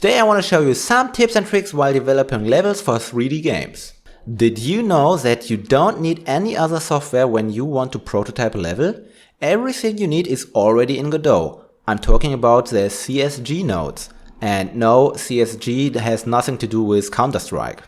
Today I want to show you some tips and tricks while developing levels for 3D games. Did you know that you don't need any other software when you want to prototype a level? Everything you need is already in Godot. I'm talking about the CSG-Nodes. And no, CSG has nothing to do with Counter-Strike.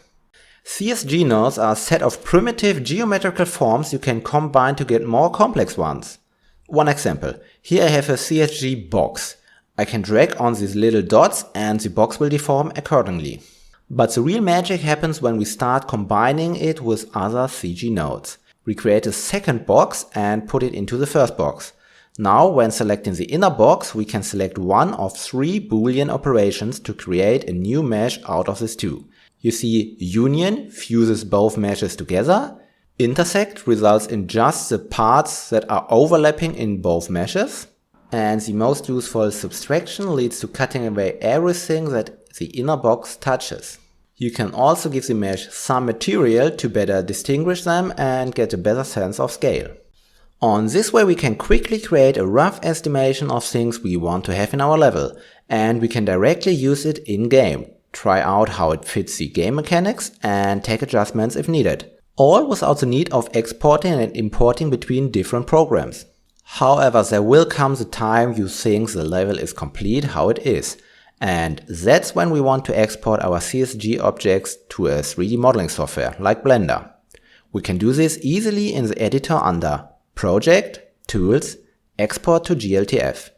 CSG-Nodes are a set of primitive geometrical forms you can combine to get more complex ones. One example. Here I have a CSG box. I can drag on these little dots and the box will deform accordingly. But the real magic happens when we start combining it with other CG nodes. We create a second box and put it into the first box. Now, when selecting the inner box, we can select one of 3 Boolean operations to create a new mesh out of these two. You see, union fuses both meshes together. Intersect results in just the parts that are overlapping in both meshes. And the most useful subtraction leads to cutting away everything that the inner box touches. You can also give the mesh some material to better distinguish them and get a better sense of scale. On this way we can quickly create a rough estimation of things we want to have in our level, and we can directly use it in-game, try out how it fits the game mechanics and take adjustments if needed. All without the need of exporting and importing between different programs. However, there will come the time you think the level is complete how it is. And that's when we want to export our CSG objects to a 3D modeling software like Blender. We can do this easily in the editor under Project, Tools, Export to GLTF.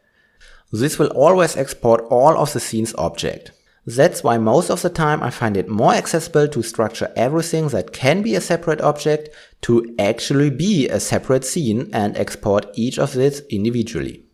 This will always export all of the scene's object. That's why most of the time I find it more accessible to structure everything that can be a separate object to actually be a separate scene and export each of these individually.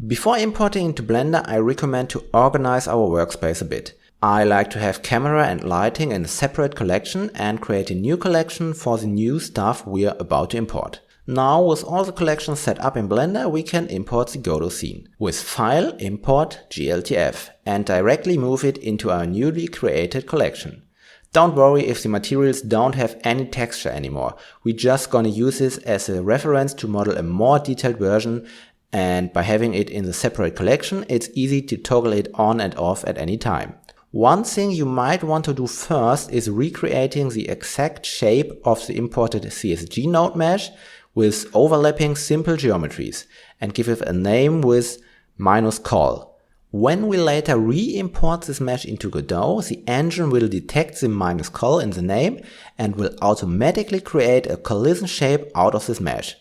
Before importing into Blender, I recommend to organize our workspace a bit. I like to have camera and lighting in a separate collection and create a new collection for the new stuff we are about to import. Now, with all the collections set up in Blender, we can import the Godot scene. With File, Import, GLTF, and directly move it into our newly created collection. Don't worry if the materials don't have any texture anymore. We're just gonna use this as a reference to model a more detailed version, and by having it in the separate collection, it's easy to toggle it on and off at any time. One thing you might want to do first is recreating the exact shape of the imported CSG node mesh with overlapping simple geometries and give it a name with -col. When we later re-import this mesh into Godot, the engine will detect the -col in the name and will automatically create a collision shape out of this mesh.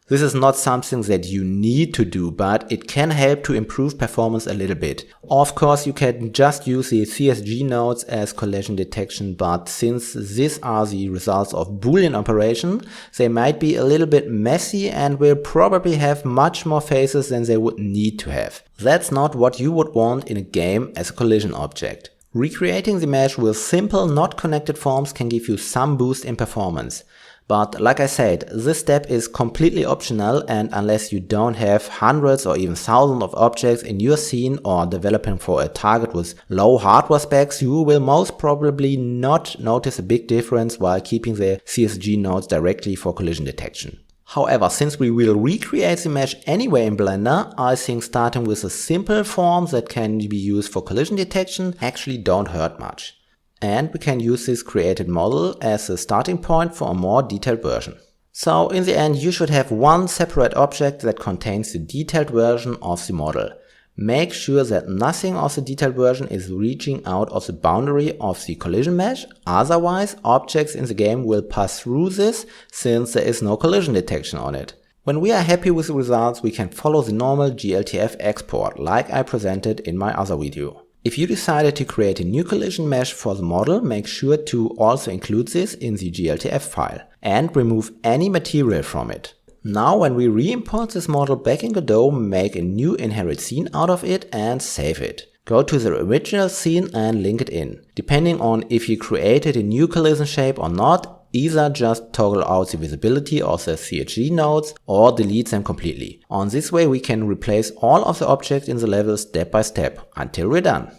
This is not something that you need to do, but it can help to improve performance a little bit. Of course, you can just use the CSG nodes as collision detection, but since these are the results of Boolean operation, they might be a little bit messy and will probably have much more faces than they would need to have. That's not what you would want in a game as a collision object. Recreating the mesh with simple, not connected forms can give you some boost in performance. But like I said, this step is completely optional, and unless you don't have hundreds or even thousands of objects in your scene or developing for a target with low hardware specs, you will most probably not notice a big difference while keeping the CSG nodes directly for collision detection. However, since we will recreate the mesh anyway in Blender, I think starting with a simple form that can be used for collision detection actually don't hurt much. And we can use this created model as a starting point for a more detailed version. So in the end, you should have one separate object that contains the detailed version of the model. Make sure that nothing of the detailed version is reaching out of the boundary of the collision mesh, otherwise objects in the game will pass through this since there is no collision detection on it. When we are happy with the results, we can follow the normal GLTF export like I presented in my other video. If you decided to create a new collision mesh for the model, make sure to also include this in the GLTF file and remove any material from it. Now when we re-import this model back in Godot, make a new inherit scene out of it and save it. Go to the original scene and link it in. Depending on if you created a new collision shape or not, either just toggle out the visibility of the CSG nodes or delete them completely. On this way we can replace all of the objects in the level step by step until we're done.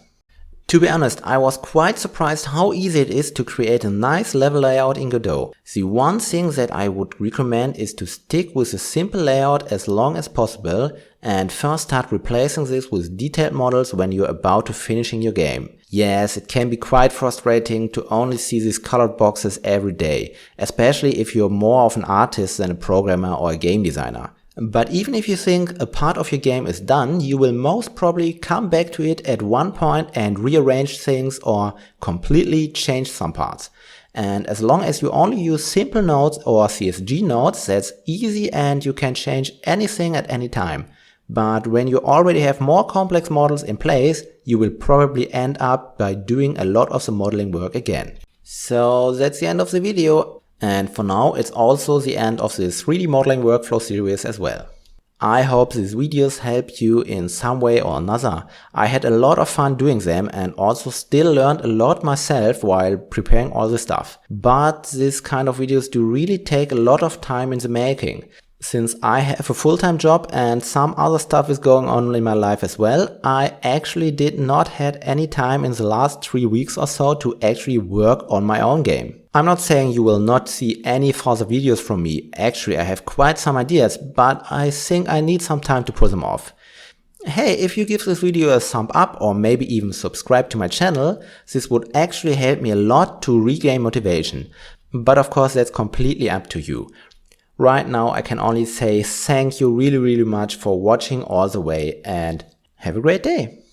To be honest, I was quite surprised how easy it is to create a nice level layout in Godot. The one thing that I would recommend is to stick with a simple layout as long as possible And first start replacing this with detailed models when you're about to finishing your game. Yes, it can be quite frustrating to only see these colored boxes every day, especially if you're more of an artist than a programmer or a game designer. But even if you think a part of your game is done, you will most probably come back to it at one point and rearrange things or completely change some parts. And as long as you only use simple nodes or CSG nodes, that's easy and you can change anything at any time. But when you already have more complex models in place, you will probably end up by doing a lot of the modeling work again. So that's the end of the video. And for now, it's also the end of this 3D modeling workflow series as well. I hope these videos helped you in some way or another. I had a lot of fun doing them and also still learned a lot myself while preparing all the stuff. But this kind of videos do really take a lot of time in the making. Since I have a full-time job and some other stuff is going on in my life as well, I actually did not have any time in the last 3 weeks or so to actually work on my own game. I'm not saying you will not see any further videos from me. Actually, I have quite some ideas, but I think I need some time to put them off. Hey, if you give this video a thumb up or maybe even subscribe to my channel, this would actually help me a lot to regain motivation. But of course, that's completely up to you. Right now, I can only say thank you really much for watching all the way and have a great day.